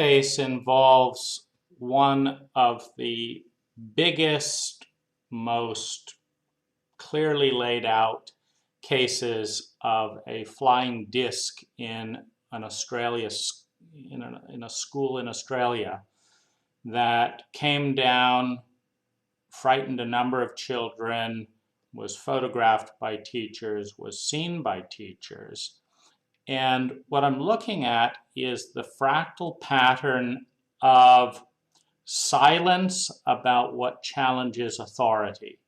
case involves one of the biggest, most clearly laid out cases of a flying disc in a school in Australia that came down, frightened a number of children, was photographed by teachers, was seen by teachers. And what I'm looking at is the fractal pattern of silence about what challenges authority.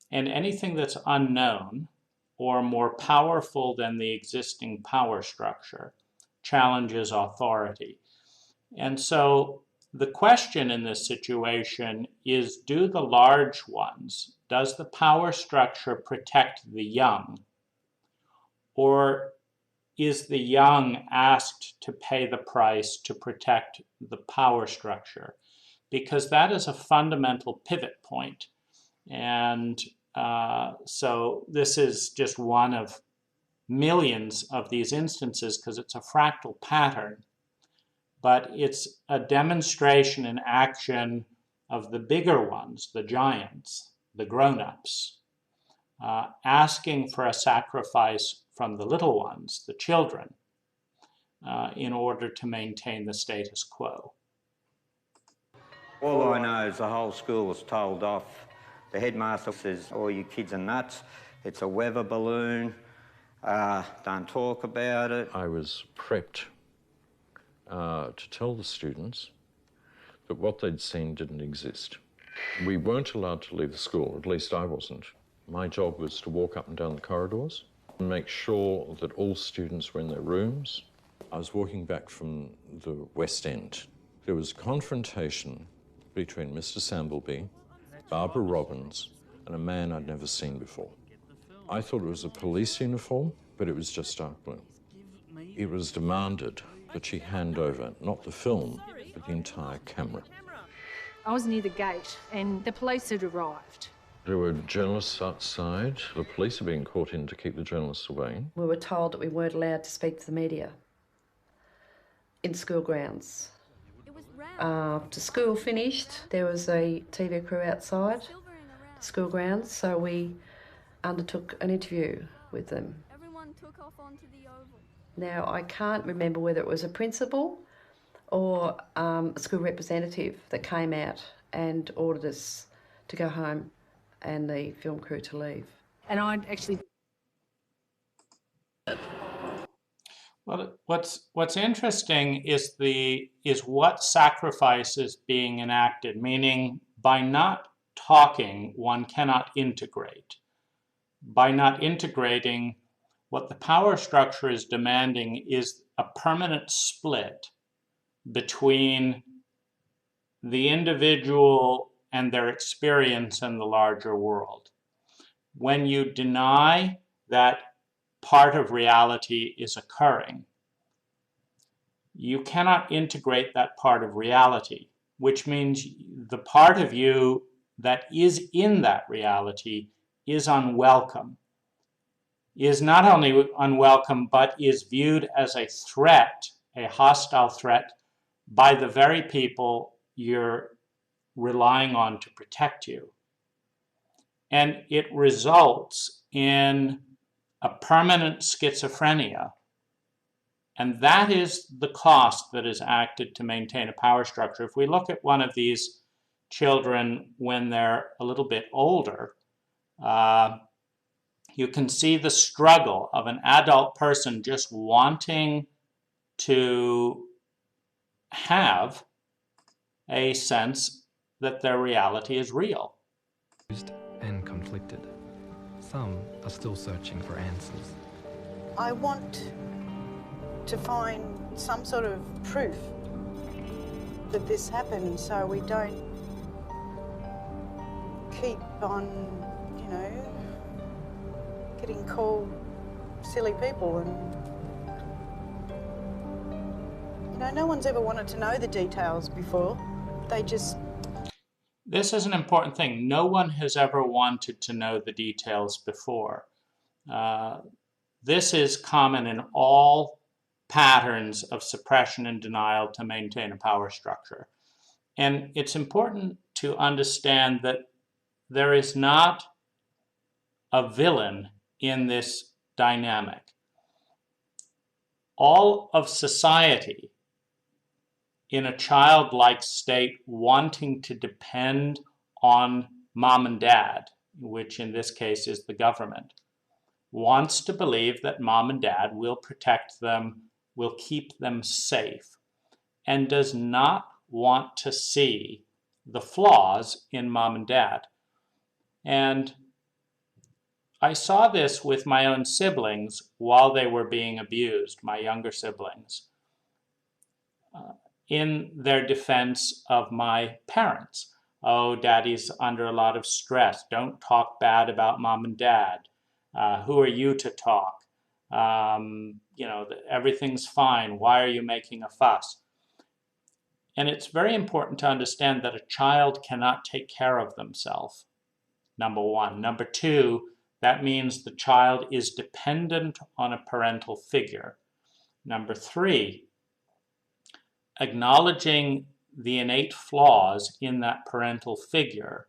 And anything that's unknown or more powerful than the existing power structure challenges authority. And so the question in this situation is, do the large ones, does the power structure protect the young? Or is the young asked to pay the price to protect the power structure? Because that is a fundamental pivot point. And so this is just one of millions of these instances because it's a fractal pattern. But it's a demonstration in action of the bigger ones, the giants, the grown-ups, asking for a sacrifice from the little ones, the children, in order to maintain the status quo. All I know is the whole school was told off. The headmaster says, "All you kids are nuts. It's a weather balloon. Don't talk about it." I was prepped to tell the students that what they'd seen didn't exist. We weren't allowed to leave the school, at least I wasn't. My job was to walk up and down the corridors and make sure that all students were in their rooms. I was walking back from the West End. There was a confrontation between Mr. Sambleby, Barbara Robbins, and a man I'd never seen before. I thought it was a police uniform, but it was just dark blue. It was demanded that she hand over not the film, but the entire camera. I was near the gate and the police had arrived. There were journalists outside. The police had been caught in to keep the journalists away. We were told that we weren't allowed to speak to the media in school grounds. After school finished, there was a TV crew outside the school grounds, so we undertook an interview with them. Everyone took off onto the oval. Now, I can't remember whether it was a principal or a school representative that came out and ordered us to go home and the film crew to leave. And I'd actually... Well, what's interesting is what sacrifice is being enacted, meaning by not talking, one cannot integrate. By not integrating, what the power structure is demanding is a permanent split between the individual and their experience in the larger world. When you deny that part of reality is occurring, you cannot integrate that part of reality, which means the part of you that is in that reality is unwelcome, is not only unwelcome, but is viewed as a threat, a hostile threat, by the very people you're relying on to protect you. And it results in a permanent schizophrenia. And that is the cost that is acted to maintain a power structure. If we look at one of these children when they're a little bit older, you can see the struggle of an adult person just wanting to have a sense that their reality is real. And conflicted. Some are still searching for answers. I want to find some sort of proof that this happened so we don't keep on, getting called silly people. And, no one's ever wanted to know the details before. They just... This is an important thing. No one has ever wanted to know the details before. This is common in all patterns of suppression and denial to maintain a power structure. And it's important to understand that there is not a villain in this dynamic. All of society in a childlike state wanting to depend on mom and dad, which in this case is the government, wants to believe that mom and dad will protect them, will keep them safe, and does not want to see the flaws in mom and dad. And I saw this with my own siblings while they were being abused, my younger siblings, in their defense of my parents. Oh, daddy's under a lot of stress. Don't talk bad about mom and dad. Who are you to talk? Everything's fine. Why are you making a fuss? And it's very important to understand that a child cannot take care of themselves, number one. Number two, that means the child is dependent on a parental figure. Number three, acknowledging the innate flaws in that parental figure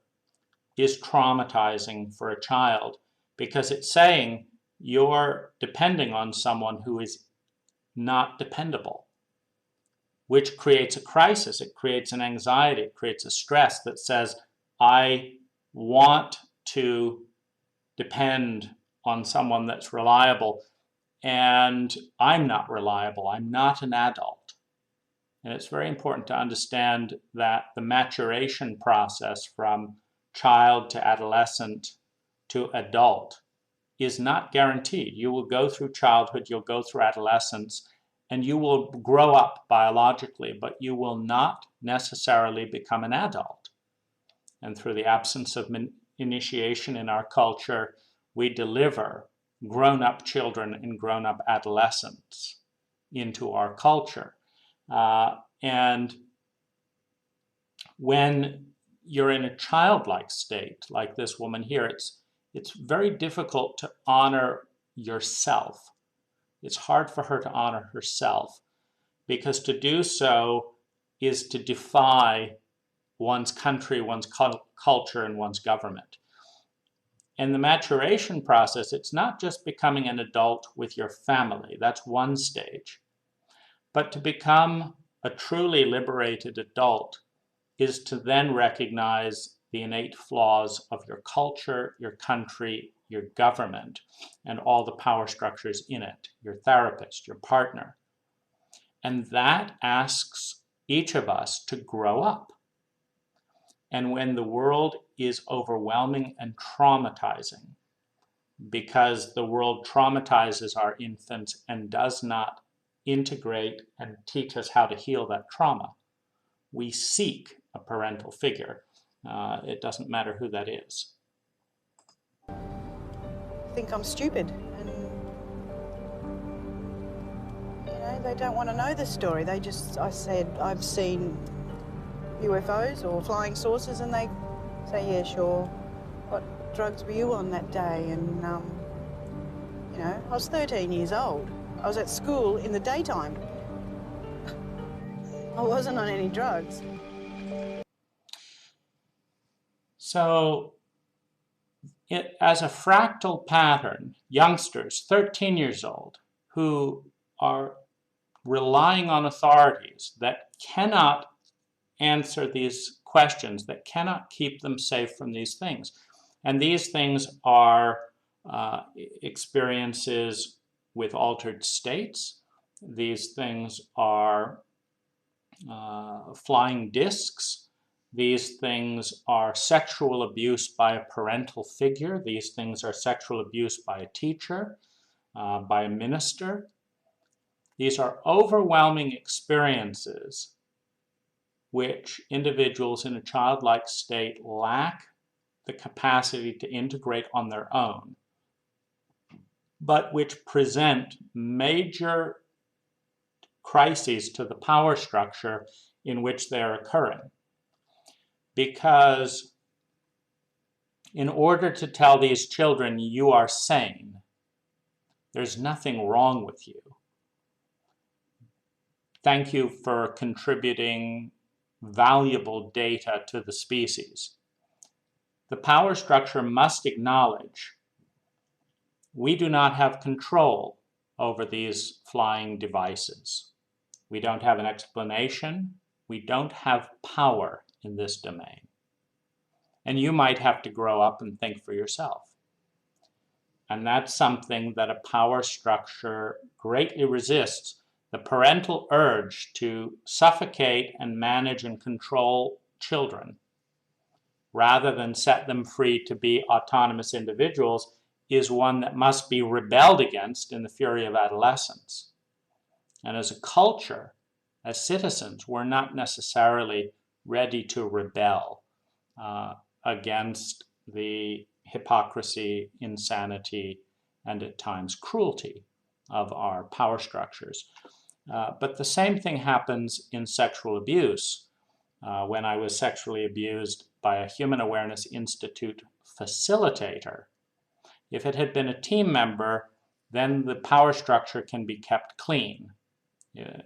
is traumatizing for a child, because it's saying you're depending on someone who is not dependable, which creates a crisis. It creates an anxiety. It creates a stress that says, I want to depend on someone that's reliable, and I'm not reliable. I'm not an adult. And it's very important to understand that the maturation process from child to adolescent to adult is not guaranteed. You will go through childhood, you'll go through adolescence, and you will grow up biologically, but you will not necessarily become an adult. And through the absence of initiation in our culture, we deliver grown-up children and grown-up adolescents into our culture. And when you're in a childlike state, like this woman here, it's very difficult to honor yourself. It's hard for her to honor herself, because to do so is to defy one's country, one's culture, and one's government. In the maturation process, it's not just becoming an adult with your family. That's one stage. But to become a truly liberated adult is to then recognize the innate flaws of your culture, your country, your government, and all the power structures in it, your therapist, your partner. And that asks each of us to grow up. And when the world is overwhelming and traumatizing, because the world traumatizes our infants and does not integrate and teach us how to heal that trauma, we seek a parental figure. It doesn't matter who that is. I think I'm stupid, and they don't want to know the story. I said I've seen UFOs or flying saucers, and they say, yeah, sure. What drugs were you on that day? And I was 13 years old. I was at school in the daytime. I wasn't on any drugs. So, as a fractal pattern, youngsters, 13 years old, who are relying on authorities that cannot answer these questions, that cannot keep them safe from these things. And these things are experiences with altered states. These things are flying discs. These things are sexual abuse by a parental figure. These things are sexual abuse by a teacher, by a minister. These are overwhelming experiences which individuals in a childlike state lack the capacity to integrate on their own, but which present major crises to the power structure in which they're occurring. Because in order to tell these children you are sane, there's nothing wrong with you, Thank you for contributing valuable data to the species. The power structure must acknowledge we do not have control over these flying devices. We don't have an explanation. We don't have power in this domain. And you might have to grow up and think for yourself. And that's something that a power structure greatly resists. The parental urge to suffocate and manage and control children, rather than set them free to be autonomous individuals, is one that must be rebelled against in the fury of adolescence. And as a culture, as citizens, we're not necessarily ready to rebel against the hypocrisy, insanity, and at times cruelty of our power structures. But the same thing happens in sexual abuse. When I was sexually abused by a Human Awareness Institute facilitator, if it had been a team member, then the power structure can be kept clean.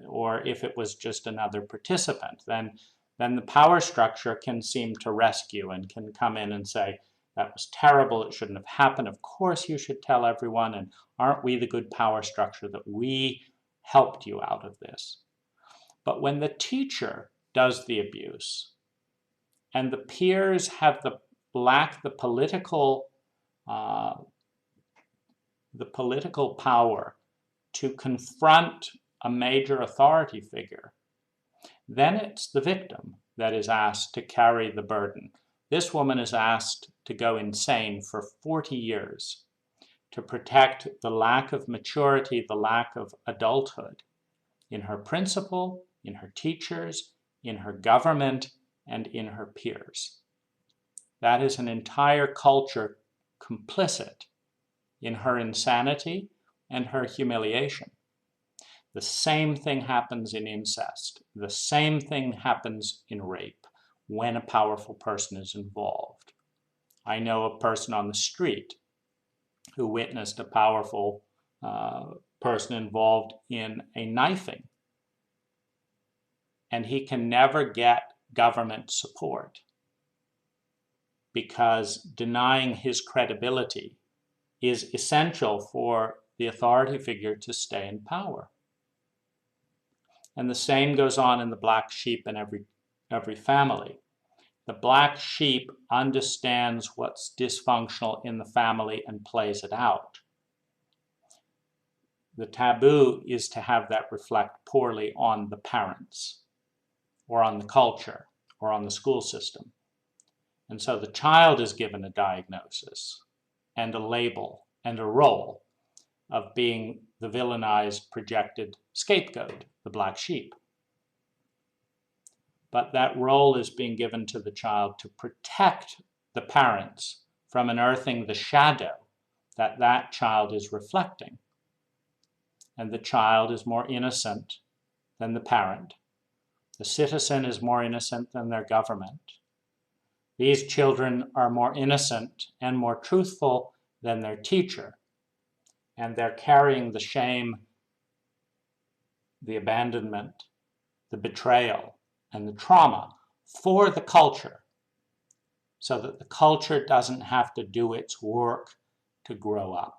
Or if it was just another participant, then the power structure can seem to rescue and can come in and say, that was terrible, it shouldn't have happened, of course you should tell everyone, and aren't we the good power structure that we helped you out of this? But when the teacher does the abuse and the peers lack the political power to confront a major authority figure, then it's the victim that is asked to carry the burden. This woman is asked to go insane for 40 years to protect the lack of maturity, the lack of adulthood in her principal, in her teachers, in her government, and in her peers. That is an entire culture complicit in her insanity and her humiliation. The same thing happens in incest. The same thing happens in rape when a powerful person is involved. I know a person on the street who witnessed a powerful person involved in a knifing, and he can never get government support because denying his credibility is essential for the authority figure to stay in power. And the same goes on in the black sheep in every family. The black sheep understands what's dysfunctional in the family and plays it out. The taboo is to have that reflect poorly on the parents or on the culture or on the school system. And so the child is given a diagnosis and a label and a role of being the villainized, projected scapegoat, the black sheep. But that role is being given to the child to protect the parents from unearthing the shadow that child is reflecting. And the child is more innocent than the parent. The citizen is more innocent than their government. These children are more innocent and more truthful than their teacher. And they're carrying the shame, the abandonment, the betrayal, and the trauma for the culture, so that the culture doesn't have to do its work to grow up.